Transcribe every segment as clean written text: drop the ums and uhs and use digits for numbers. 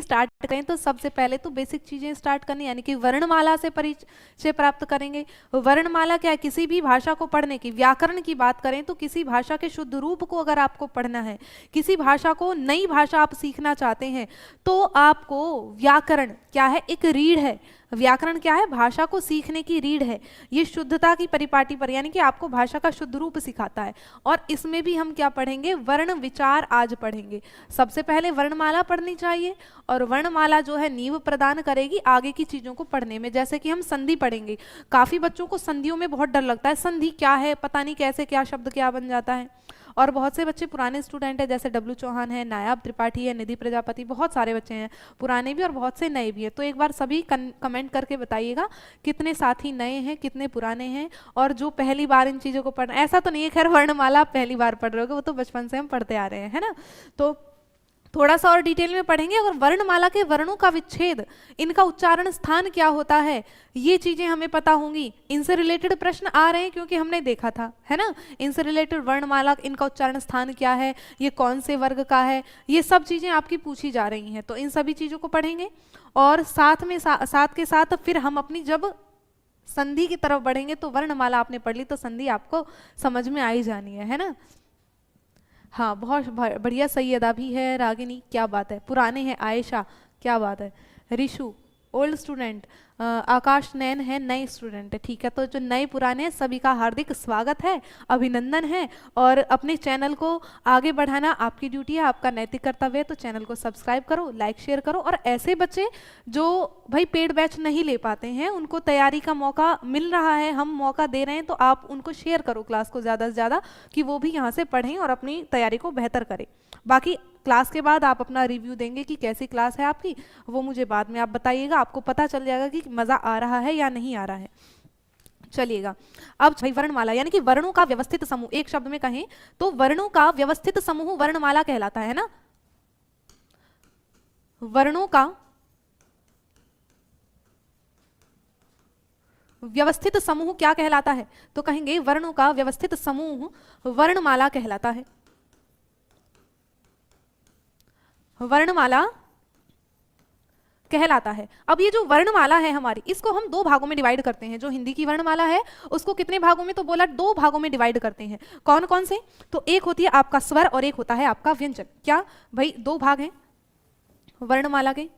Start करें तो सबसे पहले तो बेसिक चीजें स्टार्ट करनी, यानी कि वर्णमाला से परिचय प्राप्त करेंगे। वर्णमाला क्या है, किसी भी भाषा को पढ़ने की, व्याकरण की बात करें तो किसी भाषा के शुद्ध रूप को अगर आपको पढ़ना है, किसी भाषा को, नई भाषा आप सीखना चाहते हैं, तो आपको व्याकरण क्या है, एक रीढ़ है। व्याकरण क्या है, भाषा को सीखने की रीढ़ है। ये शुद्धता की परिपाटी पर, यानी कि आपको भाषा का शुद्ध रूप सिखाता है। और इसमें भी हम क्या पढ़ेंगे, वर्ण विचार आज पढ़ेंगे। सबसे पहले वर्णमाला पढ़नी चाहिए, और वर्णमाला जो है नींव प्रदान करेगी आगे की चीजों को पढ़ने में। जैसे कि हम संधि पढ़ेंगे, काफी बच्चों को संधियों में बहुत डर लगता है, संधि क्या है, पता नहीं कैसे क्या शब्द क्या बन जाता है। और बहुत से बच्चे पुराने स्टूडेंट हैं, जैसे डब्लू चौहान है, नायाब त्रिपाठी है, निधि प्रजापति, बहुत सारे बच्चे हैं, पुराने भी और बहुत से नए भी हैं। तो एक बार सभी कमेंट करके बताइएगा कितने साथी नए हैं, कितने पुराने हैं, और जो पहली बार इन चीज़ों को पढ़, ऐसा तो नहीं है खैर वर्णमाला आप पहली बार पढ़ रहे हो, वो तो बचपन से हम पढ़ते आ रहे हैं, है ना। तो थोड़ा सा और डिटेल में पढ़ेंगे। और वर्णमाला के वर्णों का विच्छेद, इनका उच्चारण स्थान क्या होता है, ये चीजें हमें पता होंगी। इनसे रिलेटेड प्रश्न आ रहे हैं क्योंकि हमने देखा था, है ना। इनसे रिलेटेड वर्णमाला, इनका उच्चारण स्थान क्या है, ये कौन से वर्ग का है, ये सब चीजें आपकी पूछी जा रही हैं। तो इन सभी चीजों को पढ़ेंगे। और साथ में साथ के साथ फिर हम अपनी जब संधि की तरफ बढ़ेंगे, तो वर्णमाला आपने पढ़ ली तो संधि आपको समझ में आई जानी है ना। हाँ, बहुत बढ़िया। सैयदा भी है, रागिनी, क्या बात है, पुराने हैं, आयशा, क्या बात है, रिशु ओल्ड स्टूडेंट, आकाश नैन है नए स्टूडेंट है, ठीक है। तो जो नए पुराने हैं सभी का हार्दिक स्वागत है, अभिनंदन है। और अपने चैनल को आगे बढ़ाना आपकी ड्यूटी है, आपका नैतिक कर्तव्य है। तो चैनल को सब्सक्राइब करो, लाइक शेयर करो। और ऐसे बच्चे जो भाई पेड बैच नहीं ले पाते हैं, उनको तैयारी का मौका मिल रहा है, हम मौका दे रहे हैं, तो आप उनको शेयर करो क्लास को ज़्यादा से ज़्यादा, कि वो भी यहाँ से पढ़ें और अपनी तैयारी को बेहतर करें। बाकी क्लास के बाद आप अपना रिव्यू देंगे कि कैसी क्लास है आपकी, वो मुझे बाद में आप बताइएगा, आपको पता चल जाएगा कि मज़ा आ रहा है या नहीं आ रहा है। चलिएगा, अब भाई वर्णमाला यानी कि वर्णों का व्यवस्थित समूह, एक शब्द में कहें तो वर्णों का व्यवस्थित समूह वर्णमाला कहलाता है ना। वर्णों का व्यवस्थित समूह क्या कहलाता है, तो कहेंगे वर्णों का व्यवस्थित समूह वर्णमाला कहलाता है। वर्णमाला कहलाता है। अब ये जो वर्णमाला है हमारी, इसको हम दो भागों में डिवाइड करते हैं। जो हिंदी की वर्णमाला है उसको कितने भागों में, तो बोला दो भागों में डिवाइड करते हैं। कौन कौन से, तो एक होती है आपका स्वर और एक होता है आपका व्यंजन। क्या भाई, दो भाग हैं वर्णमाला के,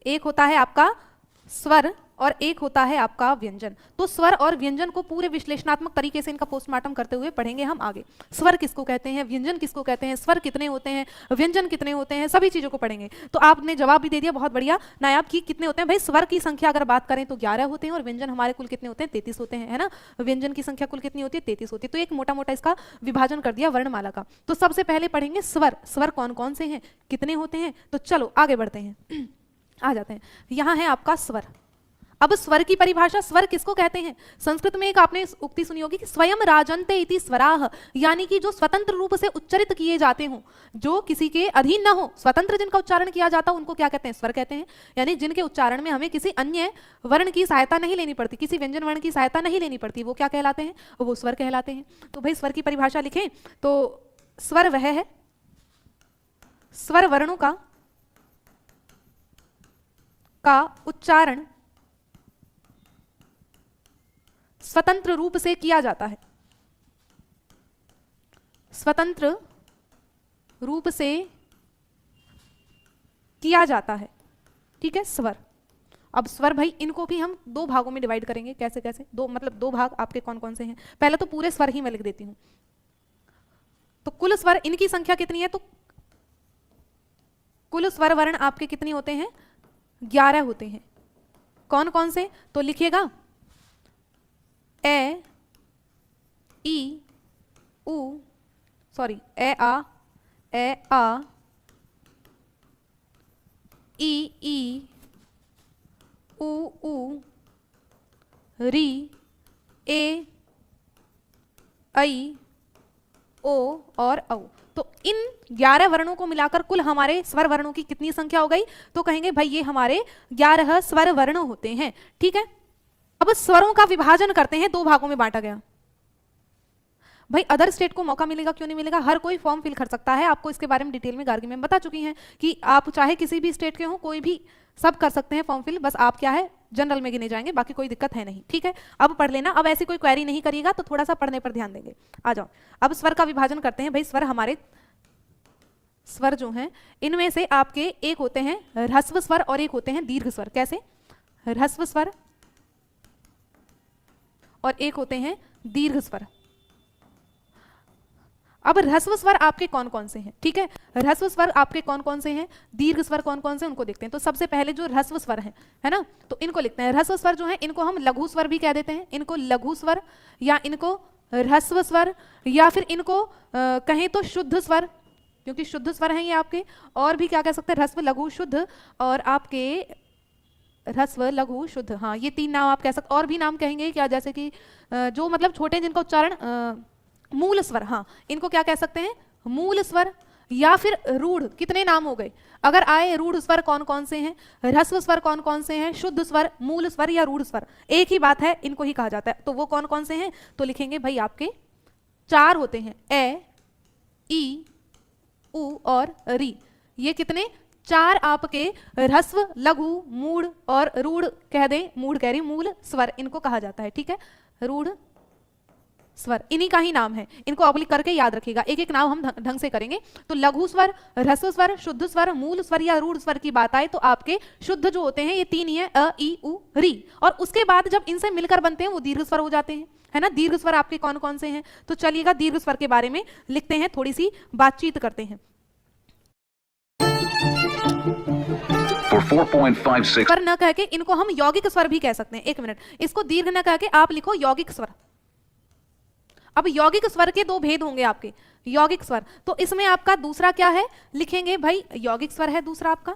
एक होता है आपका स्वर और एक होता है आपका व्यंजन। तो स्वर और व्यंजन को पूरे विश्लेषणात्मक तरीके से इनका पोस्टमार्टम करते हुए पढ़ेंगे हम आगे। स्वर किसको कहते हैं, व्यंजन किसको कहते हैं, स्वर कितने होते हैं, व्यंजन कितने होते हैं, सभी चीजों को पढ़ेंगे। तो आपने जवाब भी दे दिया, बहुत बढ़िया। नायाब की कितने होते हैं, भाई स्वर की संख्या अगर बात करें तो 11 होते हैं, और व्यंजन हमारे कुल कितने होते हैं, 33 होते हैं, है ना। व्यंजन की संख्या कुल कितनी होती है, 33 होती है। तो एक मोटा मोटा इसका विभाजन कर दिया वर्णमाला का। तो सबसे पहले पढ़ेंगे स्वर, स्वर कौन कौन से हैं, कितने होते हैं। तो चलो आगे बढ़ते हैं, आ जाते हैं। यहाँ है आपका स्वर। अब स्वर की परिभाषा, स्वर किसको कहते हैं, संस्कृत में एक आपने उक्ति सुनी होगी कि स्वयं राजन्ते इति स्वराः, यानी कि जो स्वतंत्र रूप से उच्चरित किए जाते हों, जो किसी के अधीन न हो, स्वतंत्र जिनका उच्चारण किया जाता है उनको क्या कहते हैं, स्वर कहते हैं। यानी जिनके उच्चारण में हमें किसी अन्य वर्ण की सहायता नहीं लेनी पड़ती, किसी व्यंजन वर्ण की सहायता नहीं लेनी पड़ती, वो क्या कहलाते हैं, वो स्वर कहलाते हैं। तो भाई स्वर की परिभाषा लिखें तो स्वर वह है, स्वर वर्णों का उच्चारण स्वतंत्र रूप से किया जाता है, स्वतंत्र रूप से किया जाता है, ठीक है, स्वर। अब स्वर भाई इनको भी हम दो भागों में डिवाइड करेंगे। कैसे कैसे, दो मतलब दो भाग आपके कौन कौन से हैं। पहले तो पूरे स्वर ही मैं लिख देती हूं। तो कुल स्वर, इनकी संख्या कितनी है, तो कुल स्वर वर्ण आपके कितने होते हैं, 11 होते हैं। कौन कौन से, तो लिखिएगा ए ई उ, सॉरी ए आ ई उ री ए ऐ ओ और औ। तो इन 11 वर्णों को मिलाकर कुल हमारे स्वर वर्णों की कितनी संख्या हो गई, तो कहेंगे भाई ये हमारे 11 स्वर वर्ण होते हैं, ठीक है। अब स्वरों का विभाजन करते हैं, दो भागों में बांटा गया। भाई अदर स्टेट को मौका मिलेगा, क्यों नहीं मिलेगा? हर कोई फॉर्म फिल कर सकता है। आपको इसके बारे में डिटेल में गार्गी मैम बता चुकी हैं कि आप चाहे किसी भी स्टेट के हो, कोई भी, सब कर सकते हैं फॉर्म फिल, बस आप क्या है जनरल में गिने जाएंगे, बाकी कोई दिक्कत है नहीं। ठीक है, अब पढ़ लेना। अब ऐसी कोई क्वेरी नहीं करिएगा तो थोड़ा सा पढ़ने पर ध्यान देंगे। आ जाओ, अब स्वर का विभाजन करते हैं। भाई स्वर, हमारे स्वर जो हैं इनमें से आपके एक होते हैं ह्रस्व स्वर और एक होते हैं दीर्घ स्वर। कैसे? ह्रस्व स्वर और एक होते हैं दीर्घ स्वर। अब ह्रस्व स्वर आपके कौन कौन से हैं? ठीक है, ह्रस्व स्वर आपके कौन कौन से हैं, दीर्घ स्वर कौन कौन से, उनको देखते हैं। तो सबसे पहले जो ह्रस्व स्वर हैं, है ना, तो इनको लिखते हैं। ह्रस्व स्वर जो है इनको हम लघु स्वर भी कह देते हैं, इनको लघु स्वर या इनको ह्रस्व स्वर, या फिर इनको कहें तो शुद्ध स्वर, क्योंकि शुद्ध स्वर हैं ये आपके। और भी क्या कह सकते हैं? ह्रस्व, लघु, शुद्ध, और आपके ह्रस्व, लघु, शुद्ध, हाँ ये 3 नाम आप कह सकते। और भी नाम कहेंगे क्या? जैसे कि जो मतलब छोटे जिनका उच्चारण मूल स्वर, हाँ इनको क्या कह सकते हैं? मूल स्वर, या फिर रूढ़। कितने नाम हो गए अगर आए? रूढ़ स्वर कौन कौन से हैं, ह्रस्व स्वर कौन कौन से हैं, शुद्ध स्वर, मूल स्वर या रूढ़ स्वर, एक ही बात है, इनको ही कहा जाता है। तो वो कौन कौन से हैं? तो लिखेंगे भाई आपके 4 होते हैं, ए, ई, उ और री। ये कितने? 4 आपके ह्रस्व, लघु, मूढ़ और रूढ़ कह दें, मूढ़ कह रही, मूल स्वर इनको कहा जाता है। ठीक है, रूढ़ स्वर इन्हीं का ही नाम है, इनको ऑब्लिक करके याद रखिएगा। एक एक नाम हम ढंग से करेंगे। तो लघु स्वर, ह्रस्व स्वर, शुद्ध स्वर, मूल स्वर या रूढ़ स्वर की बात आए तो आपके शुद्ध जो होते हैं ये 3 ही है, अ, ई, उ, री। और उसके बाद जब इनसे मिलकर बनते हैं वो दीर्घ स्वर हो जाते हैं, है ना। दीर्घ स्वर आपके कौन कौन से हैं? तो चलिएगा दीर्घ स्वर के बारे में लिखते हैं, थोड़ी सी बातचीत करते हैं। 4.56 स्वर न कह के इनको हम यौगिक स्वर भी कह सकते हैं। 1 मिनट, इसको दीर्घ न कह के आप लिखो यौगिक स्वर। अब यौगिक स्वर के 2 भेद होंगे आपके, यौगिक स्वर। तो इसमें आपका दूसरा क्या है? लिखेंगे भाई यौगिक स्वर है दूसरा आपका।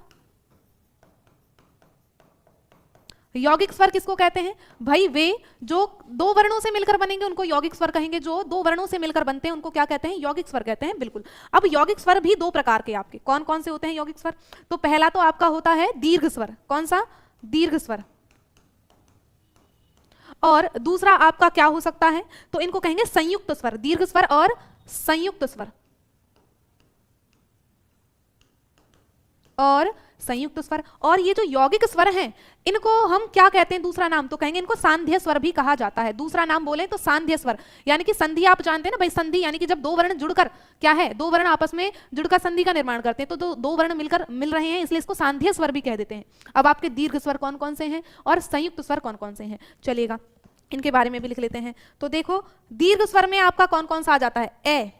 यौगिक स्वर किसको कहते हैं? भाई वे जो 2 वर्णों से मिलकर बनेंगे उनको यौगिक स्वर कहेंगे, जो 2 वर्णों से मिलकर बनते हैं उनको क्या कहते हैं? यौगिक स्वर कहते हैं, बिल्कुल। अब यौगिक स्वर भी 2 प्रकार के आपके कौन कौन से होते हैं यौगिक स्वर? तो पहला तो आपका होता है दीर्घ स्वर। कौन सा? दीर्घ स्वर। और दूसरा आपका क्या हो सकता है? तो इनको कहेंगे संयुक्त स्वर, दीर्घ स्वर और संयुक्त स्वर, और संयुक्त स्वर। और ये जो यौगिक स्वर हैं इनको हम क्या कहते हैं? दूसरा नाम तो कहेंगे इनको सांध्य स्वर भी कहा जाता है। दूसरा नाम बोले तो सांध्य स्वर, यानी कि संधि आप जानते हैं ना भाई, संधि यानी कि जब 2 वर्ण जुड़कर क्या है, 2 वर्ण आपस में जुड़कर संधि का निर्माण करते हैं, तो 2 वर्ण मिलकर मिल रहे हैं, इसलिए इसको सांध्य स्वर भी कह देते हैं। अब आपके दीर्घ स्वर कौन कौन से हैं और संयुक्त स्वर कौन कौन से हैं, चलिएगा इनके बारे में भी लिख लेते हैं। तो देखो दीर्घ स्वर में आपका कौन कौन सा आ जाता है? ए,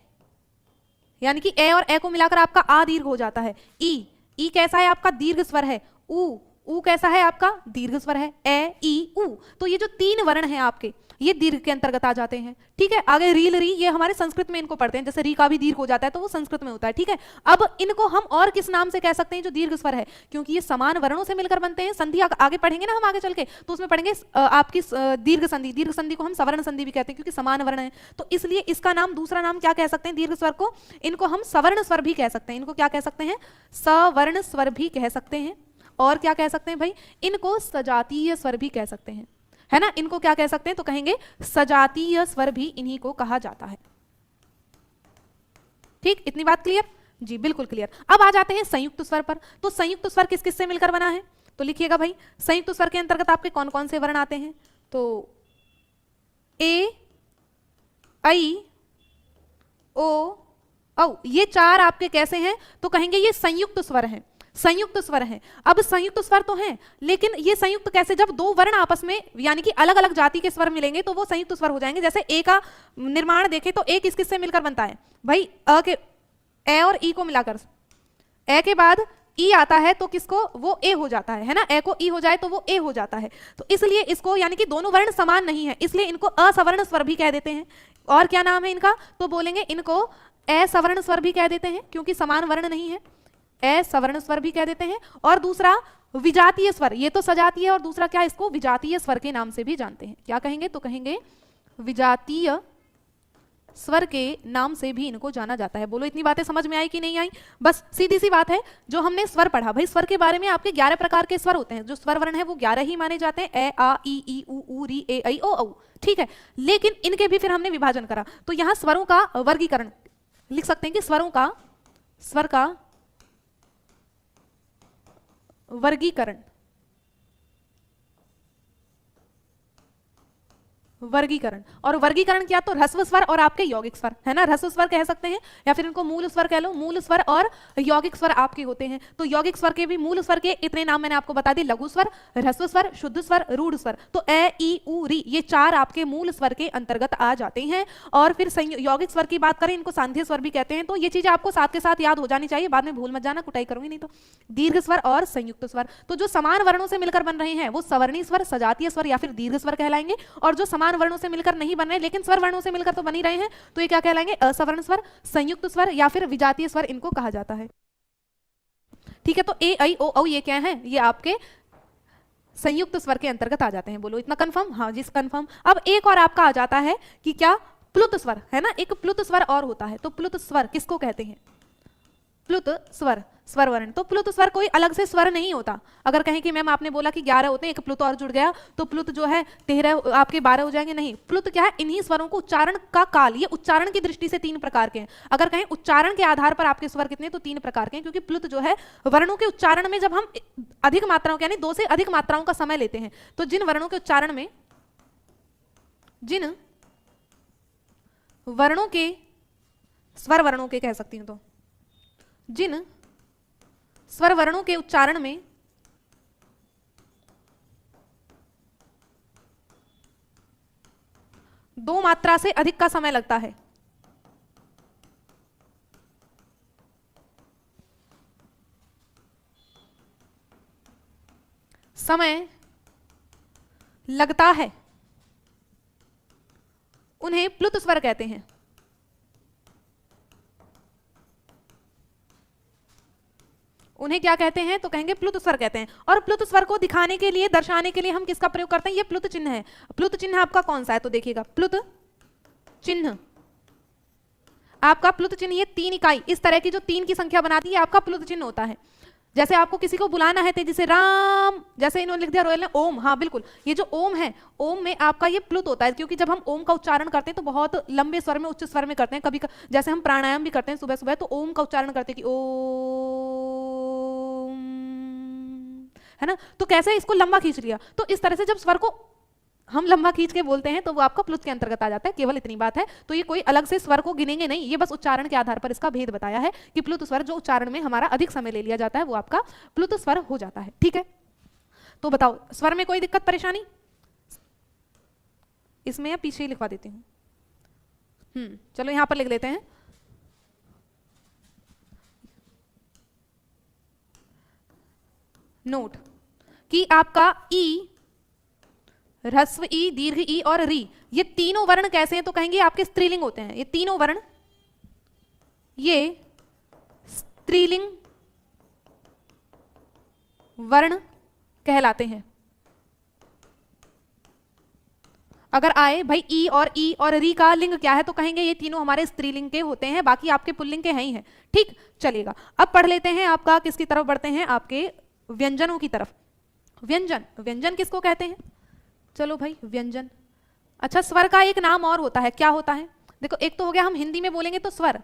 यानी कि ए और ए को मिलाकर आपका आ दीर्घ हो जाता है। ई, ई कैसा है आपका? दीर्घ स्वर है। उ कैसा है आपका? दीर्घ स्वर है। ए, ई, उ। तो ये जो 3 वर्ण हैं आपके ये दीर्घ के अंतर्गत आ जाते हैं। ठीक है, आगे रील, री, ये हमारे संस्कृत में इनको पढ़ते हैं, जैसे री का भी दीर्घ हो जाता है तो वो संस्कृत में होता है। ठीक है, अब इनको हम और किस नाम से कह सकते हैं जो दीर्घ स्वर है? क्योंकि ये समान वर्णों से मिलकर बनते हैं। संधि आगे पढ़ेंगे ना हम आगे चल के, तो उसमें पढ़ेंगे आपकी दीर्घ संधि। दीर्घ संधि को हम सवर्ण संधि भी कहते हैं क्योंकि समान वर्ण है, तो इसलिए इसका नाम, दूसरा नाम क्या कह सकते हैं दीर्घ स्वर को? इनको हम सवर्ण स्वर भी कह सकते हैं। इनको क्या कह सकते हैं? सवर्ण स्वर भी कह सकते हैं। और क्या कह सकते हैं भाई? इनको सजातीय स्वर भी कह सकते हैं, है ना। इनको क्या कह सकते हैं? तो कहेंगे सजातीय स्वर भी इन्हीं को कहा जाता है। ठीक, इतनी बात क्लियर? जी बिल्कुल क्लियर। अब आ जाते हैं संयुक्त स्वर पर। तो संयुक्त स्वर किस किस से मिलकर बना है? तो लिखिएगा भाई, संयुक्त स्वर के अंतर्गत आपके कौन कौन से वर्ण आते हैं? तो ए, आई, ओ, औ, ये 4 आपके कैसे हैं? तो कहेंगे ये संयुक्त स्वर हैं, संयुक्त स्वर हैं। अब संयुक्त स्वर तो हैं, लेकिन ये संयुक्त कैसे? जब 2 वर्ण आपस में यानी कि अलग अलग जाति के स्वर मिलेंगे तो वो संयुक्त स्वर हो जाएंगे। जैसे ए का निर्माण देखें तो ए किस किस से मिलकर बनता है भाई? अ के, ए और ई को मिलाकर, ए के बाद ई आता है तो किसको? वो ए हो जाता है ना। ए को ई हो जाए तो वो ए हो जाता है। तो इसलिए इसको, यानी कि दोनों वर्ण समान नहीं है, इसलिए इनको असवर्ण स्वर भी कह देते हैं। और क्या नाम है इनका? तो बोलेंगे इनको असवर्ण स्वर भी कह देते हैं क्योंकि समान वर्ण नहीं है, असवर्ण स्वर भी कह देते हैं। और दूसरा विजातीय स्वर, ये तो सजातीय है, और दूसरा क्या? इसको विजातीय स्वर के नाम से भी जानते हैं। क्या कहेंगे? तो कहेंगे विजातीय स्वर के नाम से भी इनको जाना जाता है। बोलो इतनी बातें समझ में आई कि नहीं आई? बस सीधी सी बात है। जो हमने स्वर पढ़ा, भाई स्वर के बारे में आपके 11 प्रकार के स्वर होते हैं। जो स्वर वर्ण है वो 11 ही माने जाते हैं, ए आ ई ई उ री ए ऐ ओ औ, ठीक है। लेकिन इनके भी फिर हमने विभाजन करा, तो यहाँ स्वरों का वर्गीकरण लिख सकते हैं कि स्वर का वर्गीकरण और वर्गीकरण किया तो ह्रस्व स्वर और आपके यौगिक स्वर, है ना। ह्रस्व स्वर कह सकते हैं या फिर इनको मूल स्वर कह लो। मूल स्वर और यौगिक स्वर आपके होते हैं। तो यौगिक स्वर के भी मूल स्वर के इतने नाम मैंने आपको बता दिए, लघु स्वर, ह्रस्व स्वर, शुद्ध स्वर, रूढ़ स्वर। तो ए ई उ री ये 4 आपके मूल स्वर के अंतर्गत आ जाते हैं। और फिर यौगिक स्वर की बात करें, इनको सांध्य स्वर भी कहते हैं। तो ये चीजें आपको साथ के साथ याद हो जानी चाहिए, बाद में भूल मत जाना, कुटाई करूंगी नहीं तो। दीर्घ स्वर और संयुक्त स्वर, तो जो समान वर्णों से मिलकर बन रहे हैं वो सवर्णी स्वर, सजातीय स्वर या फिर दीर्घ स्वर कहलाएंगे। और जो समान वर्णों से मिलकर नहीं बन रहे लेकिन स्वर वर्णों से मिलकर तो बन ही रहे हैं, तो ये क्या कहलाएंगे? असवर्ण स्वर, संयुक्त स्वर या फिर विजातीय स्वर इनको कहा जाता है, ठीक है। तो ए ऐ ओ औ ये क्या है? ये आपके संयुक्त स्वर के अंतर्गत आ जाते हैं। बोलो इतना कंफर्म? हाँ जी कंफर्म। अब एक और आपका आ जाता है कि क्या? प्लुत स्वर, है ना। एक प्लुत स्वर और होता है। तो प्लुत स्वर किसको कहते हैं? प्लुत स्वर, स्वर वर्ण। तो प्लुत स्वर कोई अलग से स्वर नहीं होता। अगर कहें कि मैम आपने बोला कि 11 होते हैं, एक प्लुत और जुड़ गया तो प्लुत जो है 13 आपके 12 हो जाएंगे, नहीं। प्लुत क्या है? इन्हीं स्वरों को उच्चारण का काल, ये उच्चारण की दृष्टि से 3 प्रकार के हैं। अगर कहें उच्चारण के आधार पर आपके स्वर कितने, तो 3 प्रकार के हैं। क्योंकि प्लुत जो है वर्णों के उच्चारण में जब हम अधिक मात्राओं यानी 2 से अधिक मात्राओं का समय लेते हैं, तो जिन वर्णों के उच्चारण में, जिन वर्णों के, स्वर वर्णों के कह सकती हूं, तो जिन स्वर वर्णों के उच्चारण में दो मात्रा से अधिक का समय लगता है, समय लगता है, उन्हें प्लुत स्वर कहते हैं। उन्हें क्या कहते हैं? तो कहेंगे प्लुत स्वर कहते हैं। और प्लुत स्वर को दिखाने के लिए, दर्शाने के लिए हम किसका प्रयोग करते हैं? ये प्लुत चिन्ह है। प्लुत चिन्ह आपका कौन सा है? तो देखिएगा, प्लुत चिन्ह आपका, प्लुत चिन्ह ये 3 इकाई, इस तरह की जो 3 की संख्या बनाती है आपका प्लुत चिन्ह होता है। जैसे आपको किसी को बुलाना है तेजी से, राम, जैसे इन्होंने लिख दिया रोयल ने ओम, हाँ बिल्कुल, ये जो ओम है, ओम में आपका ये प्लुत होता है। क्योंकि जब हम ओम का उच्चारण करते हैं तो बहुत लंबे स्वर में, उच्च स्वर में करते हैं। कभी जैसे हम प्राणायाम भी करते हैं सुबह सुबह, तो ओम का उच्चारण करते हैं कि ओम, है ना। तो कैसे इसको लंबा खींच लिया, तो इस तरह से जब स्वर को हम लंबा खींच के बोलते हैं तो वो आपका प्लुत के अंतर्गत आ जाता है। केवल इतनी बात है। तो ये कोई अलग से स्वर को गिनेंगे नहीं, ये बस उच्चारण के आधार पर इसका भेद बताया है कि प्लुत स्वर जो उच्चारण में हमारा अधिक समय ले लिया जाता है वो आपका प्लुत स्वर हो जाता है, ठीक है। तो बताओ स्वर में कोई दिक्कत परेशानी? इसमें या पीछे ही लिखवा देती हूँ? चलो यहां पर लिख लेते हैं। नोट कि आपका ई, ह्रस्व ई, दीर्घ ई और री, ये तीनों वर्ण कैसे हैं? तो कहेंगे आपके स्त्रीलिंग होते हैं। ये तीनों वर्ण ये स्त्रीलिंग वर्ण कहलाते हैं। अगर आए भाई ई और री का लिंग क्या है, तो कहेंगे ये तीनों हमारे स्त्रीलिंग के होते हैं, बाकी आपके पुल्लिंग के हैं ही हैं, ठीक। चलिएगा, अब पढ़ लेते हैं आपका, किसकी तरफ बढ़ते हैं? आपके व्यंजनों की तरफ। व्यंजन, व्यंजन किसको कहते हैं? चलो भाई व्यंजन। अच्छा, स्वर का एक नाम और होता है, क्या होता है? देखो, एक तो हो गया हम हिंदी में बोलेंगे तो स्वर,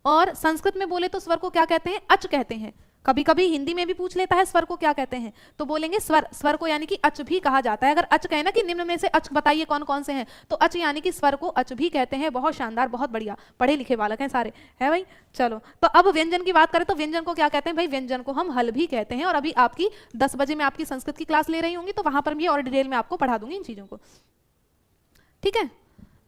और संस्कृत में बोले तो स्वर को क्या कहते हैं? अच कहते हैं। कभी कभी हिंदी में भी पूछ लेता है स्वर को क्या कहते हैं, तो बोलेंगे स्वर। स्वर को यानी कि अच भी कहा जाता है। अगर अच कहे ना कि निम्न में से अच बताइए कौन कौन से हैं, तो अच यानी कि स्वर को अच भी कहते हैं। बहुत शानदार, बहुत बढ़िया, पढ़े लिखे बालक हैं सारे, है भाई। चलो, तो अब व्यंजन की बात करें तो व्यंजन को क्या कहते हैं? भाई व्यंजन को हम हल भी कहते हैं। और अभी आपकी 10 बजे में आपकी संस्कृत की क्लास ले रही होंगी, तो वहां पर भी और डिटेल में आपको पढ़ा दूंगी इन चीजों को, ठीक है।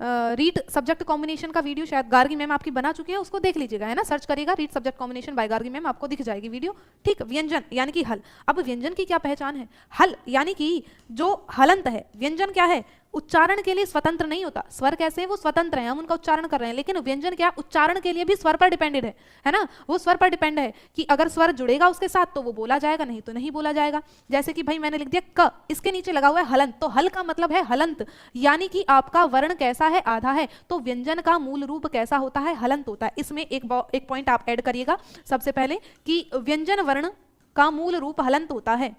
रीड सब्जेक्ट कॉम्बिनेशन का वीडियो शायद गार्गी मैम आपकी बना चुकी है, उसको देख लीजिएगा, है ना। सर्च करिएगा read subject combination by Gargi ma'am, आपको दिख जाएगी वीडियो, ठीक। व्यंजन यानी कि हल। अब व्यंजन की क्या पहचान है? हल यानी कि जो हलंत है, व्यंजन क्या है? उच्चारण के लिए स्वतंत्र नहीं होता। स्वर कैसे है, वो स्वतंत्र है, हम उनका उच्चारण कर रहे हैं, लेकिन व्यंजन क्या, उच्चारण के लिए भी स्वर पर डिपेंडेड है ना, वो स्वर पर डिपेंड है कि अगर स्वर जुड़ेगा उसके साथ तो वो बोला जाएगा, नहीं तो नहीं बोला जाएगा। जैसे कि भाई मैंने लिख दिया क, इसके नीचे लगा हुआ है हलंत, तो हल का मतलब है हलंत, यानी कि आपका वर्ण कैसा है, आधा है, तो व्यंजन का मूल रूप कैसा होता है, हलंत होता है। इसमें एक पॉइंट आप ऐड करिएगा सबसे पहले कि व्यंजन वर्ण का मूल रूप हलंत होता है।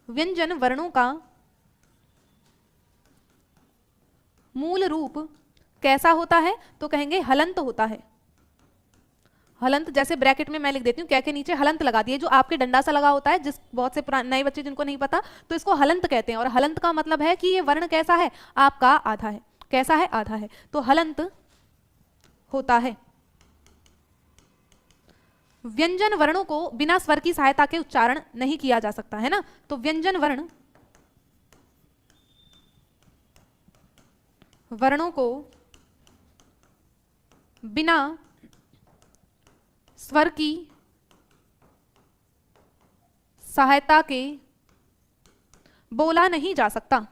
व्यंजन वर्णों का मूल रूप कैसा होता है, तो कहेंगे हलंत होता है। हलंत, जैसे ब्रैकेट में मैं लिख देती हूँ, क्या के नीचे हलंत लगा दिए, जो आपके डंडा सा लगा होता है, जिस बहुत से नए बच्चे जिनको नहीं पता तो इसको हलंत कहते हैं, और हलंत का मतलब है कि ये वर्ण कैसा है, आपका आधा है। कैसा है, आधा है, तो हलंत होता है। व्यंजन वर्णों को बिना स्वर की सहायता के उच्चारण नहीं किया जा सकता है ना, तो व्यंजन वर्णों को बिना स्वर की सहायता के बोला नहीं जा सकता,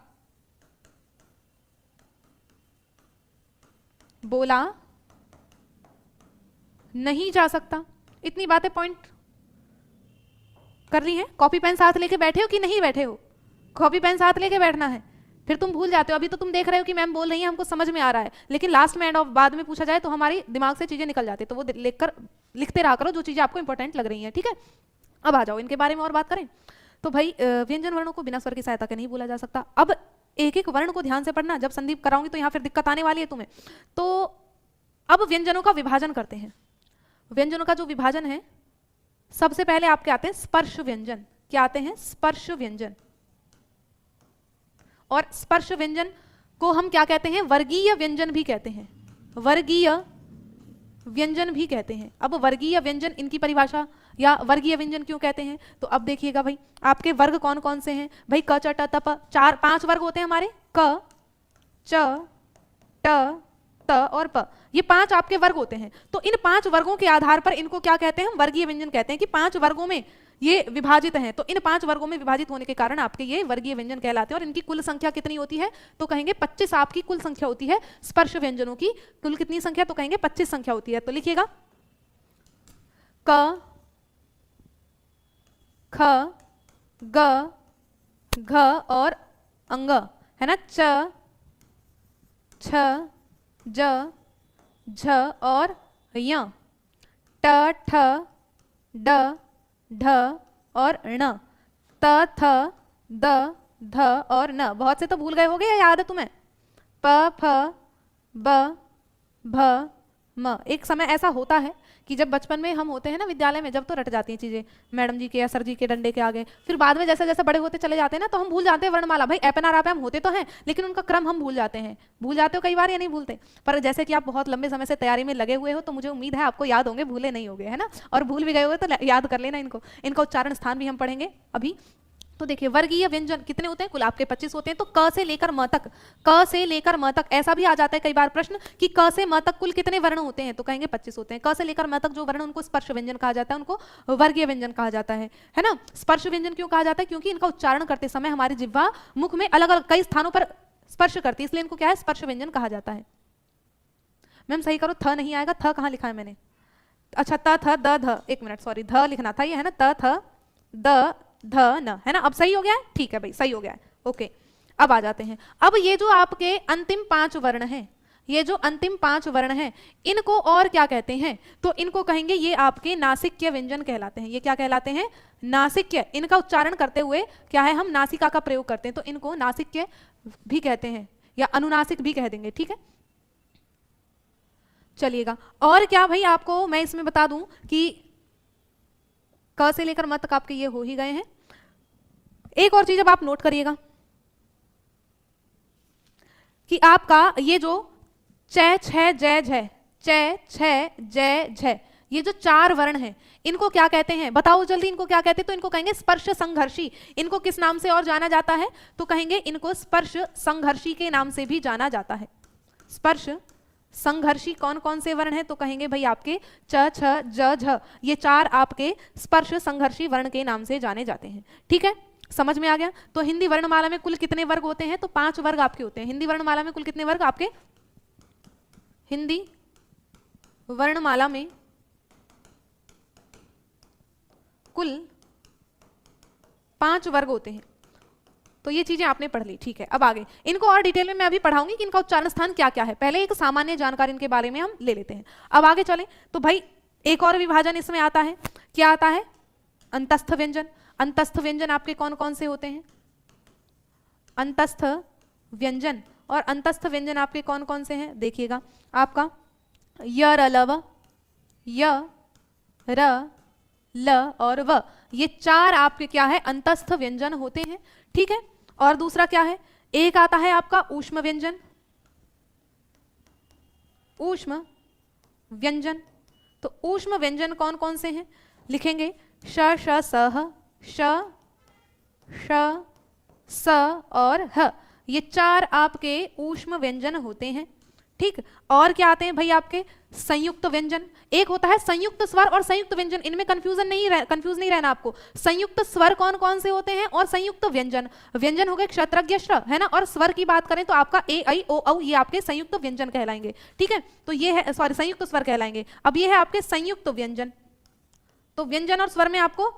बोला नहीं जा सकता। इतनी बातें पॉइंट कर ली है। कॉपी पेन साथ लेके बैठे हो कि नहीं बैठे हो, कॉपी पेन साथ लेके बैठना है, फिर तुम भूल जाते हो। अभी तो तुम देख रहे हो कि मैम बोल रही है, हमको समझ में आ रहा है, लेकिन लास्ट में एंड ऑफ बाद में पूछा जाए तो हमारी दिमाग से चीजें निकल जाती है, तो वो लिखते रहा करो जो चीजें आपको इंपॉर्टेंट लग रही हैं, ठीक है। अब आ जाओ इनके बारे में और बात करें। तो भाई व्यंजन वर्णों को बिना स्वर की सहायता के नहीं बोला जा सकता। अब एक एक वर्ण को ध्यान से पढ़ना, जब संदीप कराऊंगी तो यहाँ फिर दिक्कत आने वाली है तुम्हें। तो अब व्यंजनों का विभाजन करते हैं। व्यंजनों का जो विभाजन है, सबसे पहले आपके आते हैं स्पर्श व्यंजन। क्या आते हैं, स्पर्श व्यंजन। और स्पर्श व्यंजन को हम क्या कहते हैं, वर्गीय व्यंजन भी कहते हैं, वर्गीय व्यंजन भी कहते हैं। अब वर्गीय व्यंजन, इनकी परिभाषा या वर्गीय व्यंजन क्यों कहते हैं, तो अब देखिएगा भाई आपके वर्ग कौन कौन से हैं। भाई क च ट त प, 4-5 वर्ग होते हैं हमारे, क च ट त और प, ये 5 आपके वर्ग होते हैं। तो इन 5 वर्गों के आधार पर इनको क्या कहते हैं, हम वर्गीय व्यंजन कहते हैं कि 5 वर्गों में ये विभाजित हैं। तो इन 5 वर्गों में विभाजित होने के कारण आपके ये वर्गीय व्यंजन कहलाते हैं। और इनकी कुल संख्या कितनी होती है, तो कहेंगे 25 आपकी कुल संख्या होती है। स्पर्श व्यंजनों की कुल कितनी संख्या, तो कहेंगे 25 संख्या होती है। तो लिखिएगा क ख ग घ और अंग है ना, च छ ज झ और य, ट ठ ड ढ और ण, त थ द ध और न। बहुत से तो भूल गए होगे, याद है तुम्हें, प फ ब भ म। एक समय ऐसा होता है कि जब बचपन में हम होते हैं ना विद्यालय में, जब तो रट जाती हैं चीजें मैडम जी के या सर जी के डंडे के आगे, फिर बाद में जैसे जैसे बड़े होते चले जाते हैं ना, तो हम भूल जाते हैं वर्णमाला। भाई एपन आर आप हम होते तो हैं, लेकिन उनका क्रम हम भूल जाते हैं। भूल जाते हो कई बार या नहीं भूलते, पर जैसे कि आप बहुत लंबे समय से तैयारी में लगे हुए हो, तो मुझे उम्मीद है आपको याद होंगे, भूले नहीं होंगे, है ना। और भूल भी गए हुए तो याद कर लेना इनको, इनका उच्चारण स्थान भी हम पढ़ेंगे अभी। तो देखिए वर्गीय व्यंजन कितने होते हैं, कुल आपके 25 होते हैं। तो क से लेकर म तक, क से लेकर म तक, ऐसा भी आ जाता है कई बार प्रश्न कि क से म तक कुल कितने वर्ण होते हैं, तो कहेंगे 25 होते हैं। क से लेकर म तक जो वर्ण उनको स्पर्श व्यंजन कहा जाता है, उनको वर्गीय व्यंजन कहा जाता है ना। स्पर्श व्यंजन क्यों कहा जाता है, क्योंकि इनका उच्चारण करते समय हमारी जिह्वा मुख में अलग अलग कई स्थानों पर स्पर्श करती है, इसलिए इनको क्या है, स्पर्श व्यंजन कहा जाता है। मैम सही करो, थ नहीं आएगा, थ कहाँ लिखा है मैंने, अच्छा त थ द ध, एक मिनट सॉरी, ध लिखना था ये, है ना, त थ द ध न, है ना। अब सही हो गया है, ठीक है भाई सही हो गया है, ओके। अब आ जाते हैं, अब ये जो आपके अंतिम 5 वर्ण हैं, ये जो अंतिम 5 वर्ण हैं, इनको और क्या कहते हैं, तो इनको कहेंगे ये आपके नासिक्य व्यंजन कहलाते हैं। ये क्या कहलाते हैं, नासिक्य। इनका उच्चारण करते हुए क्या है, हम नासिका का प्रयोग करते हैं, तो इनको नासिक्य भी कहते हैं या अनुनासिक भी कह देंगे, ठीक है। चलिएगा, और क्या भाई आपको मैं इसमें बता दूं कि क से लेकर म तक आपके ये हो ही गए हैं। एक और चीज अब आप नोट करिएगा कि आपका ये जो च छ जय झ, च छ जय झ, ये जो 4 वर्ण हैं, इनको क्या कहते हैं, बताओ जल्दी, इनको क्या कहते हैं, तो इनको कहेंगे स्पर्श संघर्षी। इनको किस नाम से और जाना जाता है, तो कहेंगे इनको स्पर्श संघर्षी के नाम से भी जाना जाता है। स्पर्श संघर्षी कौन कौन से वर्ण हैं, तो कहेंगे भाई आपके च छ ज झ, ये 4 आपके स्पर्श संघर्षी वर्ण के नाम से जाने जाते हैं, ठीक है। समझ में आ गया? तो हिंदी वर्णमाला में कुल कितने वर्ग होते हैं? तो 5 वर्ग आपके होते हैं। हिंदी वर्णमाला में कुल कितने वर्ग आपके? हिंदी वर्णमाला में कुल 5 वर्ग होते हैं। तो ये चीजें आपने पढ़ ली, ठीक है। अब आगे इनको और डिटेल में मैं अभी पढ़ाऊंगी कि इनका उच्चारण स्थान क्या क्या है। पहले एक सामान्य जानकारी इनके बारे में हम ले लेते हैं। अब आगे चलें तो भाई एक और विभाजन इसमें आता है। क्या आता है? अंतस्थ व्यंजन। अंतस्थ व्यंजन आपके कौन कौन से होते हैं? अंतस्थ व्यंजन। और अंतस्थ व्यंजन आपके कौन कौन से हैं? देखिएगा, आपका य र ल व, य र ल और व, ये 4 आपके क्या है? अंतस्थ व्यंजन होते हैं, ठीक है। और दूसरा क्या है? एक आता है आपका ऊष्म व्यंजन। ऊष्म व्यंजन। तो ऊष्म व्यंजन कौन कौन से हैं? लिखेंगे श श स ह, श श स और ह, ये 4 आपके ऊष्म व्यंजन होते हैं, ठीक। और क्या आते हैं भाई आपके? संयुक्त व्यंजन। एक होता है संयुक्त स्वर और संयुक्त व्यंजन, इनमें कंफ्यूज नहीं रहना आपको। संयुक्त स्वर कौन कौन से होते हैं और संयुक्त व्यंजन, व्यंजन हो गए क्षत्रज्ञ श्र, है ना। और स्वर की बात करें तो आपका ए ऐ ओ औ, ये आपके संयुक्त व्यंजन कहलाएंगे, ठीक है। तो ये है, सॉरी, संयुक्त स्वर कहलाएंगे। अब ये है आपके संयुक्त व्यंजन। तो व्यंजन और स्वर में आपको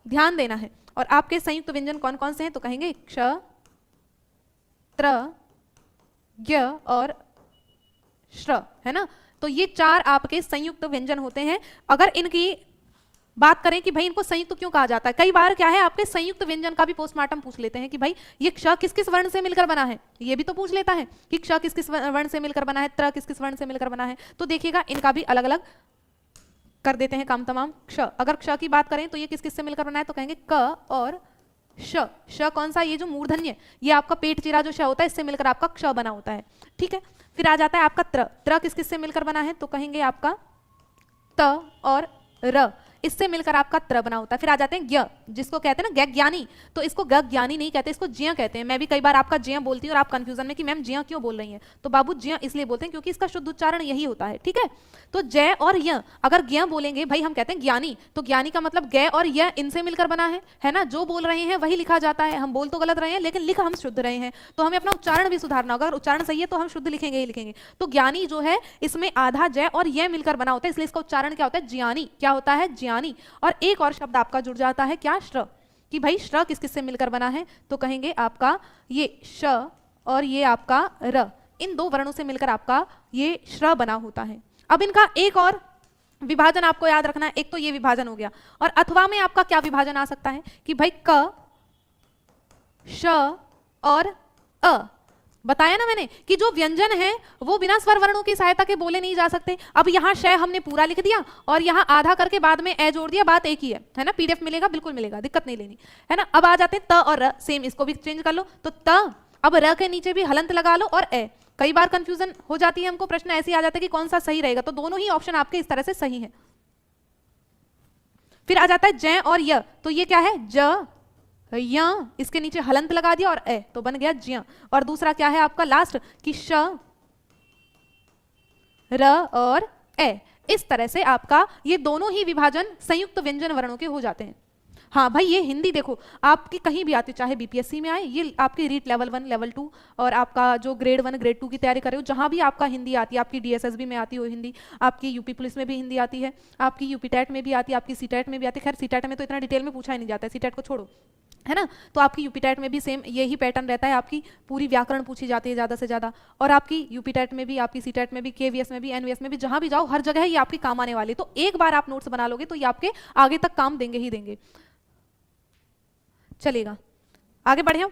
ध्यान देना है। और आपके संयुक्त व्यंजन कौन कौन से हैं? तो कहेंगे क्ष, त्र, ज्ञ और श्र, है ना। तो ये 4 आपके संयुक्त व्यंजन होते हैं। अगर इनकी बात करें कि भाई इनको संयुक्त क्यों कहा जाता है, कई बार क्या है आपके संयुक्त व्यंजन का भी पोस्टमार्टम पूछ लेते हैं कि भाई ये क्ष किस किस वर्ण से मिलकर बना है, ये भी तो पूछ लेता है कि क्ष किस किस वर्ण से मिलकर बना है, त्र किस किस वर्ण से मिलकर बना है। तो देखिएगा इनका भी अलग अलग कर देते हैं काम तमाम। क्ष, अगर क्ष की बात करें तो ये किस किस से मिलकर बना है? तो कहेंगे क और श। श कौन सा? ये जो मूर्धन्य, ये आपका पेट चिरा जो श होता है, इससे मिलकर आपका क्ष बना होता है, ठीक है। फिर आ जाता है आपका त्र। त्र किस किस से मिलकर बना है? तो कहेंगे आपका त और र, इससे मिलकर आपका त्र बना होता है। फिर आ जाते हैं ज्ञ, जिसको कहते हैं ना ज्ञानी, तो इसको ज्ञानी नहीं कहते, इसको ज्ञ कहते हैं। मैं भी कई बार आपका ज्ञ बोलती हूँ और आप कंफ्यूजन में कि मैम ज्ञ क्यों बोल रही हैं, तो बाबू ज्ञ इसलिए बोलते हैं क्योंकि इसका शुद्ध उच्चारण यही होता है, ठीक है। तो जय और य, अगर ज्ञ बोलेंगे भाई हम कहते हैं ज्ञानी, तो ज्ञानी का मतलब ग और य इनसे मिलकर बना है ना। जो बोल रहे हैं वही लिखा जाता है, हम बोल तो गलत रहे हैं लेकिन लिख हम शुद्ध रहे हैं, तो हमें अपना उच्चारण भी सुधारना होगा। अगर उच्चारण सही है तो हम शुद्ध लिखेंगे ही लिखेंगे। तो ज्ञानी जो है इसमें आधा जय और य मिलकर बना होता है, इसलिए इसका उच्चारण क्या होता है? ज्ञानी। क्या होता है? ज्ञानी। और एक और शब्द आपका जुड़ जाता है, क्या? श्र, कि भाई श्र किस किस से मिलकर बना है? तो कहेंगे आपका ये श और ये आपका र, इन 2 वर्णों से मिलकर आपका ये श्र बना होता है। अब इनका एक और विभाजन आपको याद रखना है। एक तो ये विभाजन हो गया, और अथवा में आपका क्या विभाजन आ सकता है कि भाई क, श और अ। बताया ना मैंने कि जो व्यंजन है वो बिना स्वर वर्णों की सहायता के बोले नहीं जा सकते। अब यहाँ श हमने पूरा लिख दिया और यहाँ आधा करके बाद में ए जोड़ दिया, बात एक ही है ना। पीडीएफ मिलेगा, बिल्कुल मिलेगा, दिक्कत नहीं लेनी, है ना। अब आ जाते हैं त और र, सेम इसको भी चेंज कर लो। तो त, अब र के नीचे भी हलंत लगा लो, और ए। कई बार कंफ्यूजन हो जाती है, हमको प्रश्न ऐसे आ जाता है कि कौन सा सही रहेगा, तो दोनों ही ऑप्शन आपके इस तरह से सही है। फिर आ जाता है जय और य, तो ये क्या है? ज य, इसके नीचे हलंत लगा दिया और ए, तो बन गया ज्य। और दूसरा क्या है आपका लास्ट कि श, र और ए। इस तरह से आपका ये दोनों ही विभाजन संयुक्त व्यंजन वर्णों के हो जाते हैं। हाँ भाई, ये हिंदी देखो आपकी कहीं भी आती, चाहे बीपीएससी में आए, ये आपकी रीट लेवल 1 लेवल 2 और आपका जो ग्रेड 1 ग्रेड 2 की तैयारी कर रहे हो, जहाँ भी आपका हिंदी आती है, आपकी डीएसएसबी में आती हो हिंदी, आपकी यूपी पुलिस में भी हिंदी आती है, आपकी यूपी टेट में भी आती है, आपकी सीटेट में भी आती है। खैर सीटेट में तो इतना डिटेल में पूछा ही नहीं जाता है, सीटेट को छोड़ो, है ना। तो आपकी यूपी टेट में भी सेम यही पैटर्न रहता है, आपकी पूरी व्याकरण पूछी जाती है ज़्यादा से ज़्यादा। और आपकी यूपी टेट में भी, आपकी सी टेट में भी, केवीएस में भी, एनवीएस में भी, जहाँ भी जाओ हर जगह ये आपकी काम आने वाली। तो एक बार आप नोट्स बना लोगे तो ये आपके आगे तक काम देंगे ही देंगे। चलेगा, आगे बढ़े हम।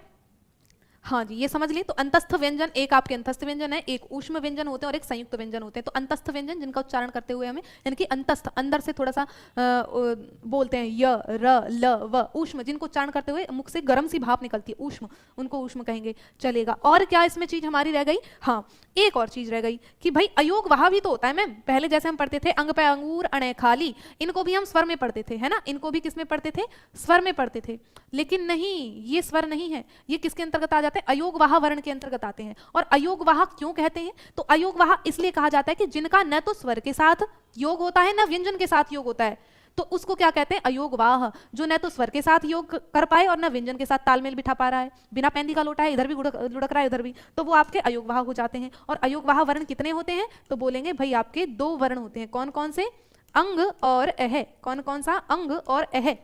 हाँ जी, ये समझ लिए। तो अंतस्थ व्यंजन एक आपके अंतस्थ व्यंजन है, एक ऊष्म व्यंजन होते हैं और एक संयुक्त व्यंजन होते हैं। तो अंतस्थ व्यंजन जिनका उच्चारण करते हुए हमें यानी कि अंतस्थ अंदर से थोड़ा सा बोलते हैं, य र ल व। ऊष्म जिनको उच्चारण करते हुए मुख से गर्म सी भाप निकलती है, ऊष्म, उनको ऊष्म कहेंगे। चलेगा। और क्या इसमें चीज हमारी रह गई? हाँ, एक और चीज रह गई कि भाई अयोग वहा भी तो होता है मैम। पहले जैसे हम पढ़ते थे अंग पे अंगूर अणे खाली, इनको भी हम स्वर में पढ़ते थे, है ना। इनको भी किस में पढ़ते थे? स्वर में पढ़ते थे। लेकिन नहीं, ये स्वर नहीं है, ये किसके अंतर्गत आ जाते हैं? अयोग वहा वर्ण के अंतर्गत आते हैं। और अयोग वहा क्यों कहते हैं? तो अयोग वहा इसलिए कहा जाता है कि जिनका न तो स्वर के साथ योग होता है न व्यंजन के साथ योग होता है। तो उसको क्या कहते हैं, अयोगवाह, जो न तो स्वर के साथ योग कर पाए और न व्यंजन के साथ तालमेल बिठा पा रहा है, बिना पेंदी का लोटा है, इधर भी लुढ़क रहा है उधर भी, तो वो आपके अयोगवाह हो जाते हैं। और अयोगवाह वर्ण कितने होते हैं, तो बोलेंगे भाई आपके 2 वर्ण होते हैं। कौन कौन से, अंग और अह। कौन कौन सा, अंग और अह,